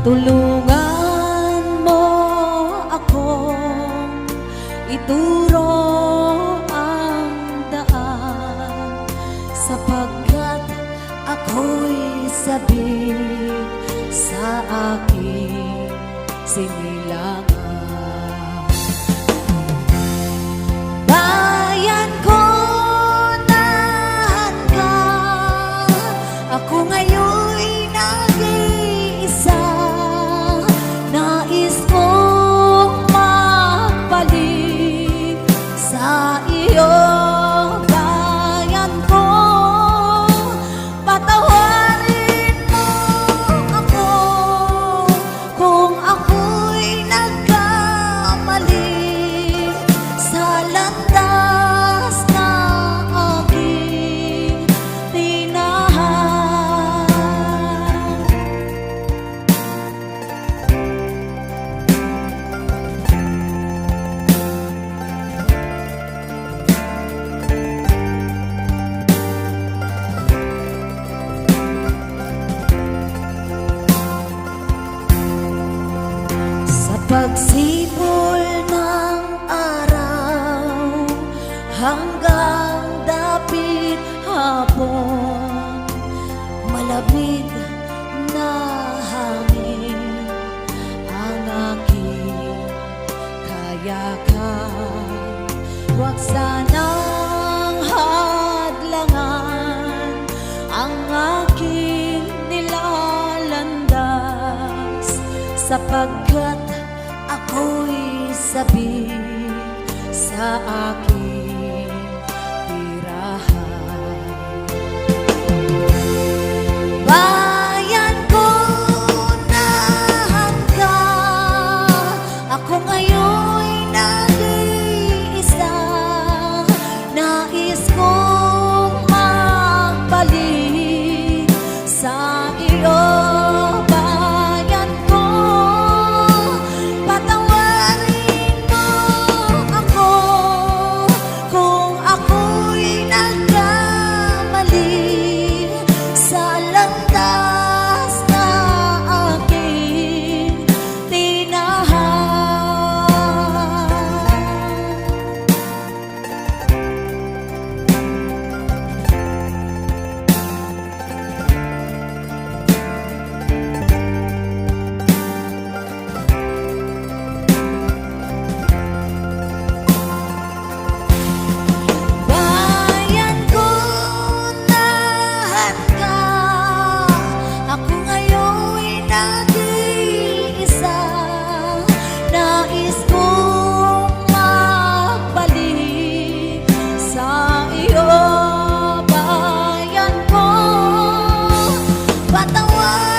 Tulungan mo akong ituro ang daan, sapagkat ako'y sabik sa aking sinilangan. Bayan ko, nahan ka, ako ngayon'y nag-iisa. Nais kong magbalik sa iyo. Bayan ko, patawarin mo ako kung ako'y nagkamali sa landas na aking tinahan. Sa pagsipol ng araw hanggang dapit hapon, malapit na hangin ang aking kayakan. Huwag sanang hadlangan ang aking nilalandas, sapagkat ako'y sabik sa aking tirahan. Bayan ko, nahan ka, ako ngayon'y nag-iisa. Nais kong magbalik sa iyo. Bayan ko, patawarin mo ako kung ako'y nagkamali sa landas na aking tinahan. Bayan ko, nahan ka, ako ngayon'y nag-iisa. Nais kong magbalik sa iyo. Bayan ko, patawarin